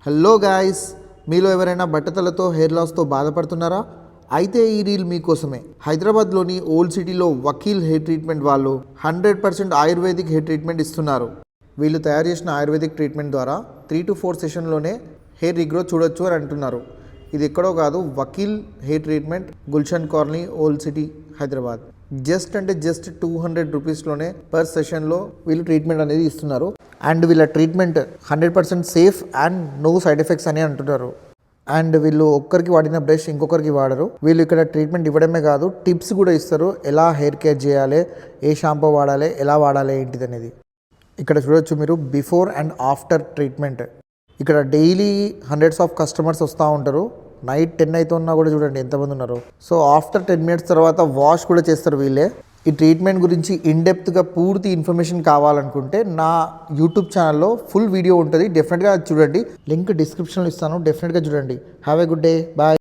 Hello guys, మీలో ఎవరైనా బట్టతలతో hair లాస్తో బాధపడుతున్నారా? అయితే ఈ రీల్ మీకోసమే. హైదరాబాద్లోని ఓల్డ్ సిటీలో వకీల్ హెయిర్ ట్రీట్మెంట్ వాళ్ళు 100% ఆయుర్వేదిక్ హెయిర్ ట్రీట్మెంట్ ఇస్తున్నారు. వీళ్ళు తయారు చేసిన ఆయుర్వేదిక్ ట్రీట్మెంట్ ద్వారా 3 to 4 సెషన్లోనే హెయిర్ రీగ్రోత్ చూడొచ్చు అని అంటున్నారు. ఇది ఎక్కడో కాదు, Vakeel hair treatment, Gulshan colony, old city, Hyderabad. Just 200 రూపీస్లోనే పర్ సెషన్లో వీళ్ళు ట్రీట్మెంట్ అనేది ఇస్తున్నారు. అండ్ వీళ్ళ treatment 100% safe and no side effects అని అంటున్నారు. అండ్ వీళ్ళు ఒక్కరికి వాడిన బ్రష్ ఇంకొకరికి వాడరు. వీళ్ళు ఇక్కడ ట్రీట్మెంట్ ఇవ్వడమే కాదు, టిప్స్ కూడా ఇస్తారు. ఎలా హెయిర్ కేర్ చేయాలి, ఏ షాంపూ వాడాలి, ఎలా వాడాలి ఏంటిది అనేది. ఇక్కడ చూడొచ్చు మీరు బిఫోర్ అండ్ ఆఫ్టర్ ట్రీట్మెంట్. ఇక్కడ డైలీ హండ్రెడ్స్ ఆఫ్ కస్టమర్స్ వస్తూ ఉంటారు. నైట్ 10 అవుతున్నా కూడా చూడండి ఎంతమంది ఉన్నారు. సో ఆఫ్టర్ 10 minutes తర్వాత వాష్ కూడా చేస్తారు వీళ్ళే. ఈ ట్రీట్మెంట్ గురించి ఇన్డెప్త్గా పూర్తి ఇన్ఫర్మేషన్ కావాలనుకుంటే నా యూట్యూబ్ ఛానల్లో ఫుల్ వీడియో ఉంటుంది, డెఫినెట్గా చూడండి. లింక్ డిస్క్రిప్షన్లో ఇస్తాను, డెఫినెట్గా చూడండి. Have a good day, bye.